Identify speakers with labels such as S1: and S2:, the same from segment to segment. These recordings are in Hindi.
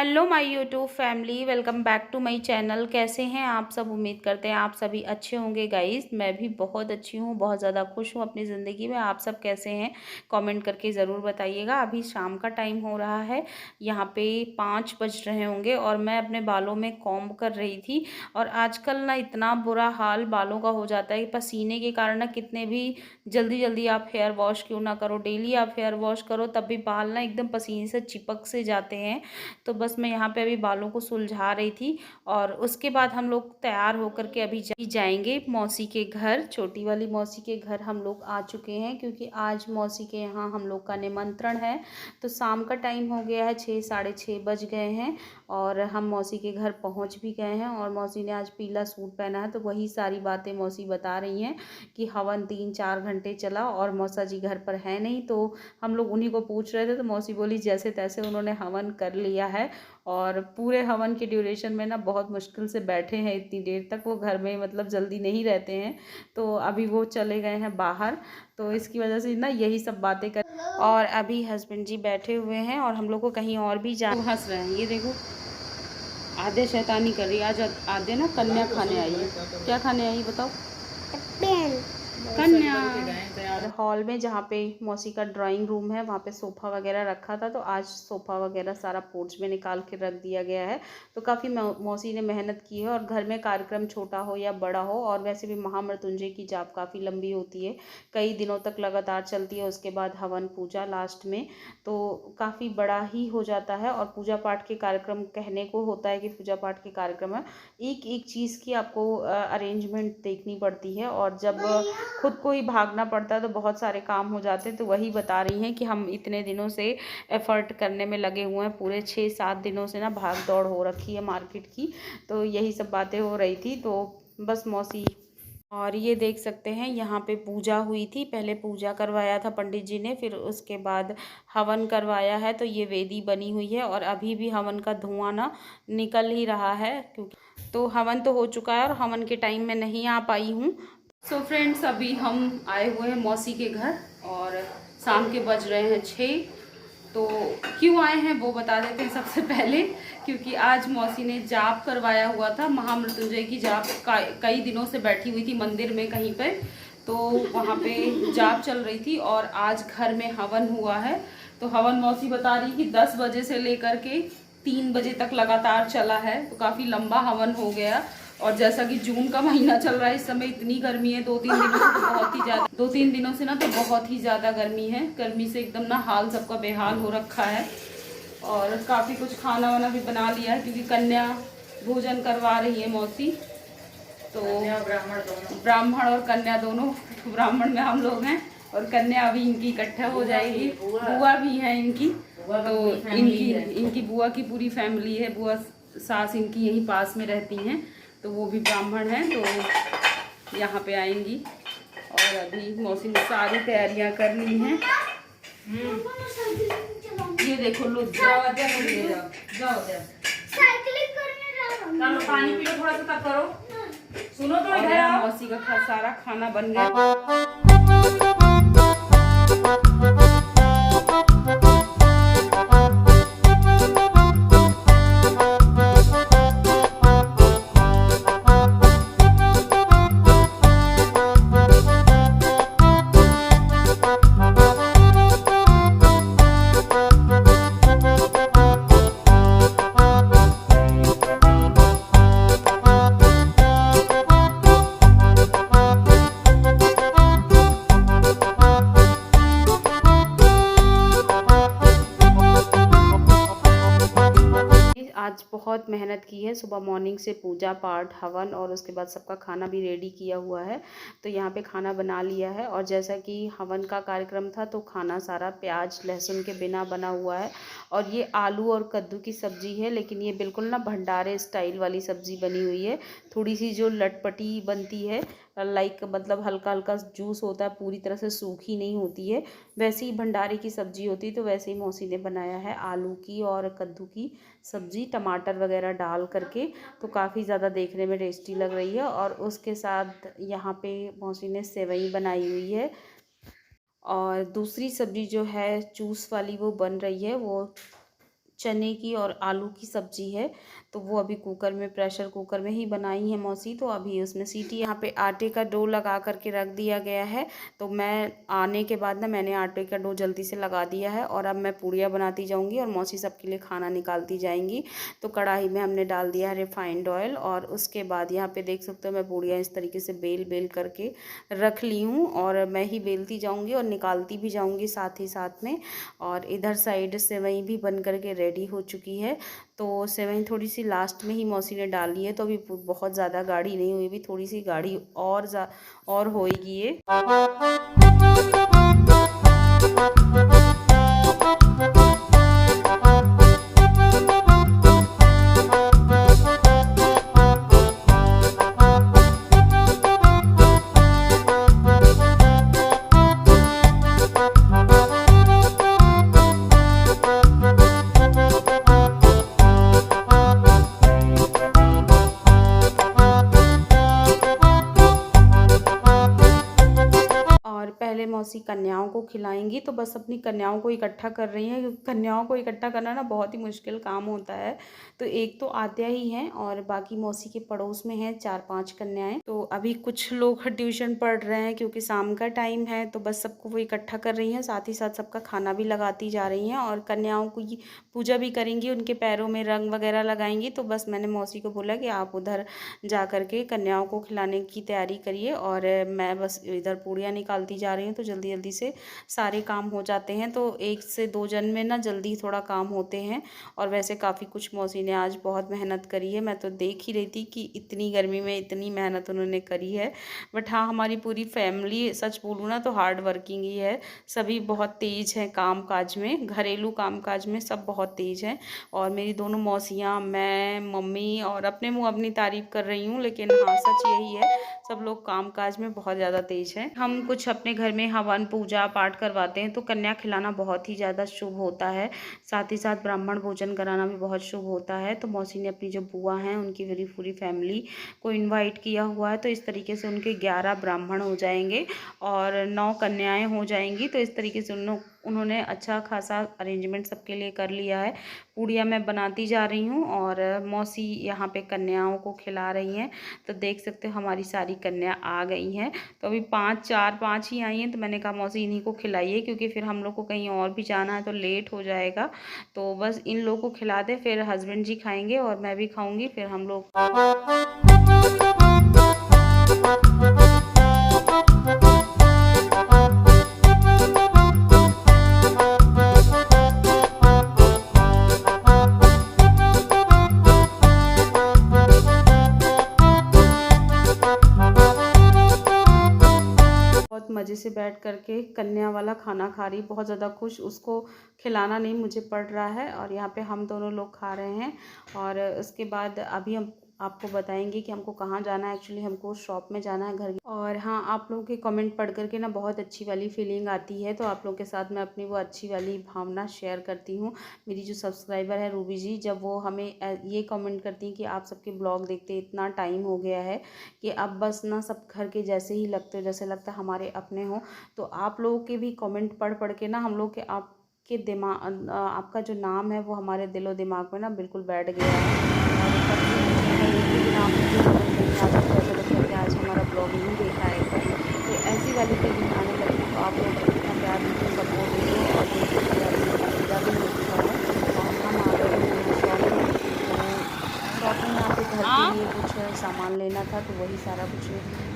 S1: Hello my YouTube family, welcome back to my channel. कैसे हैं आप सब? उम्मीद करते हैं आप सभी अच्छे होंगे गाइस। मैं भी बहुत अच्छी हूँ, बहुत ज़्यादा खुश हूँ अपनी ज़िंदगी में। आप सब कैसे हैं कमेंट करके ज़रूर बताइएगा। अभी शाम का टाइम हो रहा है, यहाँ पे 5 बज रहे होंगे और मैं अपने बालों में कॉम्ब कर रही थी। और आजकल ना इतना बुरा हाल बालों का हो जाता है कि पसीने के कारण ना कितने भी जल्दी जल्दी आप हेयर वॉश क्यों ना करो, डेली आप हेयर वॉश करो तब भी बाल ना एकदम पसीने से चिपक से जाते हैं। तो बस मैं यहाँ पे अभी बालों को सुलझा रही थी और उसके बाद हम लोग तैयार होकर के अभी जाएंगे मौसी के घर। छोटी वाली मौसी के घर हम लोग आ चुके हैं क्योंकि आज मौसी के यहाँ हम लोग का निमंत्रण है। तो शाम का टाइम हो गया है, 6 साढ़े 6 बज गए हैं और हम मौसी के घर पहुँच भी गए हैं। और मौसी ने आज पीला सूट पहना है तो वही सारी बातें मौसी बता रही हैं कि हवन 3-4 घंटे चला और मौसा जी घर पर है नहीं। तो हम लोग उन्हीं को पूछ रहे थे तो मौसी बोली जैसे तैसे उन्होंने हवन कर लिया है। और पूरे हवन के ड्यूरेशन में ना बहुत मुश्किल से बैठे हैं इतनी देर तक। वो घर में मतलब जल्दी नहीं रहते हैं, तो अभी वो चले गए हैं बाहर। तो इसकी वजह से ना यही सब बातें कर। और अभी हस्बैंड जी बैठे हुए हैं और हम लोग को कहीं और भी जा। हंस रहे हैं, ये देखो आधे शैतानी कर रही है। आज आधे ना कन्या खाने आई है। क्या खाने आई बताओ? कन्या। हॉल में जहाँ पे मौसी का ड्राइंग रूम है वहाँ पे सोफ़ा वगैरह रखा था, तो आज सोफ़ा वगैरह सारा पोर्च में निकाल के रख दिया गया है। तो काफ़ी मौसी ने मेहनत की है। और घर में कार्यक्रम छोटा हो या बड़ा हो, और वैसे भी महामृत्युंजय की जाप काफ़ी लंबी होती है, कई दिनों तक लगातार चलती है। उसके बाद हवन पूजा लास्ट में, तो काफ़ी बड़ा ही हो जाता है। और पूजा पाठ के कार्यक्रम कहने को होता है कि पूजा पाठ के कार्यक्रम है, एक एक चीज़ की आपको अरेंजमेंट देखनी पड़ती है। और जब खुद को ही भागना पड़ता है तो बहुत सारे काम हो जाते हैं। तो वही बता रही हैं कि हम इतने दिनों से एफ़र्ट करने में लगे हुए हैं, पूरे 6-7 दिनों से ना भाग दौड़ हो रखी है मार्केट की। तो यही सब बातें हो रही थी। तो बस मौसी। और ये देख सकते हैं यहाँ पे पूजा हुई थी, पहले पूजा करवाया था पंडित जी ने, फिर उसके बाद हवन करवाया है। तो ये वेदी बनी हुई है और अभी भी हवन का धुआं ना निकल ही रहा है, क्योंकि तो हवन तो हो चुका है और हवन के टाइम में नहीं आ पाई हूँ। सो फ्रेंड्स, अभी हम आए हुए हैं मौसी के घर और शाम के बज रहे हैं 6। तो क्यों आए हैं वो बता देते हैं सबसे पहले। क्योंकि आज मौसी ने जाप करवाया हुआ था, महामृत्युंजय की जाप कई दिनों से बैठी हुई थी मंदिर में कहीं पे, तो वहाँ पे जाप चल रही थी और आज घर में हवन हुआ है। तो हवन मौसी बता रही कि 10 बजे से लेकर के 3 बजे तक लगातार चला है, तो काफ़ी लंबा हवन हो गया। और जैसा कि जून का महीना चल रहा है, इस समय इतनी गर्मी है, 2-3 दिनों से तो बहुत ही ज़्यादा, 2-3 दिनों से ना तो बहुत ही ज़्यादा गर्मी है। गर्मी से एकदम ना हाल सबका बेहाल हो रखा है। और काफ़ी कुछ खाना वाना भी बना लिया है क्योंकि कन्या भोजन करवा रही है मौसी। तो ब्राह्मण और कन्या दोनों, ब्राह्मण में हम लोग हैं और कन्या अभी इनकी इकट्ठा हो जाएगी। बुआ भी है इनकी, तो इनकी बुआ की पूरी फैमिली है। बुआ सास इनकी यहीं पास में रहती हैं, तो वो भी ब्राह्मण हैं, तो यहाँ पे आएंगी। और अभी मौसी ने सारी तैयारियां कर ली हैं। ये देखो लो, जाओ पानी पियो थोड़ा सा, तब करो। सुनो तो इधर आओ। मौसी का सारा खाना बन गया। आज बहुत मेहनत की है, सुबह मॉर्निंग से पूजा पाठ हवन और उसके बाद सबका खाना भी रेडी किया हुआ है। तो यहाँ पे खाना बना लिया है। और जैसा कि हवन का कार्यक्रम था तो खाना सारा प्याज लहसुन के बिना बना हुआ है। और ये आलू और कद्दू की सब्ज़ी है, लेकिन ये बिल्कुल ना भंडारे स्टाइल वाली सब्ज़ी बनी हुई है। थोड़ी सी जो लटपटी बनती है, लाइक मतलब हल्का हल्का जूस होता है, पूरी तरह से सूखी नहीं होती है, वैसे ही भंडारे की सब्ज़ी होती है। तो वैसे ही मौसी ने बनाया है आलू की और कद्दू की सब्ज़ी, टमाटर वगैरह डाल करके। तो काफ़ी ज़्यादा देखने में टेस्टी लग रही है। और उसके साथ यहाँ पे मौसी ने सेवई बनाई हुई है। और दूसरी सब्ज़ी जो है जूस वाली वो बन रही है, वो चने की और आलू की सब्जी है, तो वो अभी कुकर में, प्रेशर कुकर में ही बनाई है मौसी। तो अभी उसमें सीटी, यहाँ पे आटे का डो लगा करके रख दिया गया है। तो मैं आने के बाद ना मैंने आटे का डो जल्दी से लगा दिया है और अब मैं पूड़ियाँ बनाती जाऊँगी और मौसी सबके लिए खाना निकालती जाएंगी। तो कढ़ाई में हमने डाल दिया है रिफाइंड ऑयल और उसके बाद यहाँ पे देख सकते हो मैं पूड़ियाँ इस तरीके से बेल बेल करके रख ली हूँ और मैं ही बेलती जाऊँगी और निकालती भी जाऊँगी साथ ही साथ में। और इधर साइड सेवई भी बन करके रेडी हो चुकी है। तो सेवई थोड़ी सी लास्ट में ही मौसी ने डाली है, तो अभी बहुत ज़्यादा गाढ़ी नहीं हुई, भी थोड़ी सी गाढ़ी और होएगी ये। और पहले मौसी कन्याओं को खिलाएंगी, तो बस अपनी कन्याओं को इकट्ठा कर रही हैं, क्योंकि कन्याओं को इकट्ठा करना ना बहुत ही मुश्किल काम होता है। तो एक तो आद्या ही हैं और बाकी मौसी के पड़ोस में हैं 4-5 कन्याएं। तो अभी कुछ लोग ट्यूशन पढ़ रहे हैं क्योंकि शाम का टाइम है, तो बस सबको वो इकट्ठा कर रही हैं, साथ ही साथ सबका खाना भी लगाती जा रही हैं और कन्याओं की पूजा भी करेंगी, उनके पैरों में रंग वगैरह लगाएंगी। तो बस मैंने मौसी को बोला कि आप उधर जा करके कन्याओं को खिलाने की तैयारी करिए और मैं बस इधर पूड़ियाँ निकालती जा रही हूँ। तो जल्दी जल्दी से सारे काम हो जाते हैं, तो 1 से 2 जन में ना जल्दी थोड़ा काम होते हैं। और वैसे काफ़ी कुछ मौसी ने आज बहुत मेहनत करी है, मैं तो देख ही रही थी कि इतनी गर्मी में इतनी मेहनत उन्होंने करी है। बट हाँ, हमारी पूरी फैमिली सच बोलूँ ना तो हार्ड वर्किंग ही है, सभी बहुत तेज़ हैं काम काज में, घरेलू काम काज में सब बहुत तेज़ हैं। और मेरी दोनों मौसियाँ, मैं, मम्मी और अपने मुँह अपनी तारीफ़ कर रही हूँ, लेकिन हाँ सच यही है, सब लोग काम काज में बहुत ज़्यादा तेज़ हैं। हम कुछ अपने घर में हवन पूजा पाठ करवाते हैं तो कन्या खिलाना बहुत ही ज़्यादा शुभ होता है, साथ ही साथ ब्राह्मण भोजन कराना भी बहुत शुभ होता है। तो मौसी ने अपनी जो बुआ हैं उनकी पूरी पूरी फैमिली को इनवाइट किया हुआ है, तो इस तरीके से उनके 11 ब्राह्मण हो जाएंगे और 9 कन्याएं हो जाएंगी। तो इस तरीके से उन्होंने अच्छा खासा अरेंजमेंट सबके लिए कर लिया है। पूड़ियाँ मैं बनाती जा रही हूँ और मौसी यहाँ पे कन्याओं को खिला रही हैं। तो देख सकते हो हमारी सारी कन्या आ गई हैं। तो अभी 4-5 ही आई हैं, तो मैंने कहा मौसी इन्हीं को खिलाइए, क्योंकि फिर हम लोग को कहीं और भी जाना है तो लेट हो जाएगा। तो बस इन लोगों को खिला दे, फिर हस्बैंड जी खाएंगे और मैं भी खाऊंगी, फिर हम लोग। बहुत मज़े से बैठ करके कन्या वाला खाना खा रही, बहुत ज़्यादा खुश, उसको खिलाना नहीं मुझे पड़ रहा है और यहाँ पे हम दोनों लोग खा रहे हैं। और उसके बाद अभी हम आपको बताएंगे कि हमको कहाँ जाना है। एक्चुअली हमको शॉप में जाना है घर की। और हाँ, आप लोगों के कमेंट पढ़ करके ना बहुत अच्छी वाली फीलिंग आती है, तो आप लोगों के साथ मैं अपनी वो अच्छी वाली भावना शेयर करती हूँ। मेरी जो सब्सक्राइबर है रूबी जी, जब वो हमें ये कमेंट करती हैं कि आप सबके ब्लॉग देखते इतना टाइम हो गया है कि अब बस ना सब घर के जैसे ही लगते हो, जैसे लगता है हमारे अपने हो। तो आप लोगों के भी कमेंट पढ़ पढ़ के ना हम लोग के आपके दिमाग, आपका जो नाम है वो हमारे दिलो दिमाग में ना बिल्कुल बैठ गया है। और कब से एक भी दिन आप मुझे कमेंट नहीं आता, तो ऐसा लगता है कि आज हमारा ब्लॉग नहीं देखा है क्या। तो ऐसी वाली फीलिंग आने लगी। तो आप लोग इतना प्यार दीजिए, सपोर्ट दीजिए। और देखिए पूरा पूजा भी हो चुका है और हम आ गए हैं यहाँ शॉप में। तो शॉप में यहाँ पे घर के लिए कुछ सामान लेना था, तो वही सारा कुछ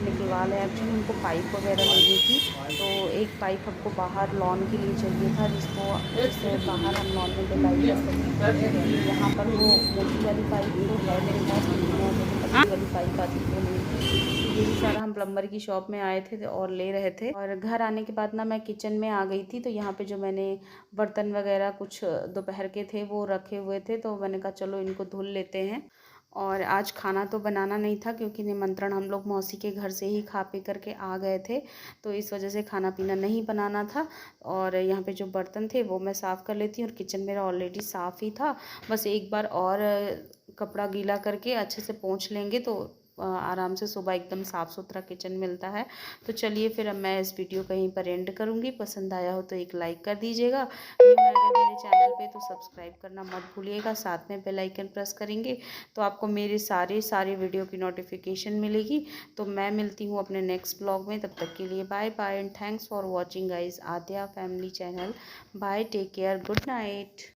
S1: निकलवा लें। एक्चुअली हमको पाइप वगैरह लेनी थी, तो एक पाइप हमको बाहर लॉन के लिए चाहिए था, जिससे बाहर हम लॉन में डलाई कर सकें, क्योंकि यहाँ पर वो मोटी वाली पाइप तो है मेरे पास, लेकिन वो जो पतली वाली पाइप आती है वो नहीं थी। तो यही सारा हम प्लम्बर की शॉप में आए थे और ले रहे थे। और घर आने के बाद ना मैं किचन में आ गई थी, तो यहाँ पे जो मैंने बर्तन वगैरह कुछ दोपहर के थे वो रखे हुए थे, तो मैंने कहा चलो इनको धुल लेते हैं। और आज खाना तो बनाना नहीं था, क्योंकि निमंत्रण हम लोग मौसी के घर से ही खा पी करके आ गए थे, तो इस वजह से खाना पीना नहीं बनाना था। और यहाँ पे जो बर्तन थे वो मैं साफ़ कर लेती हूँ, और किचन मेरा ऑलरेडी साफ़ ही था, बस एक बार और कपड़ा गीला करके अच्छे से पोंछ लेंगे तो आराम से सुबह एकदम साफ़ सुथरा किचन मिलता है। तो चलिए फिर अब मैं इस वीडियो को यहीं पर एंड करूँगी। पसंद आया हो तो एक लाइक कर दीजिएगा, न्यू है अगर मेरे चैनल पे तो सब्सक्राइब करना मत भूलिएगा, साथ में बेल आइकन प्रेस करेंगे तो आपको मेरे सारे वीडियो की नोटिफिकेशन मिलेगी। तो मैं मिलती हूँ अपने नेक्स्ट ब्लॉग में, तब तक के लिए bye bye and thanks for watching guys Aadya family channel. Bye, take care, good night.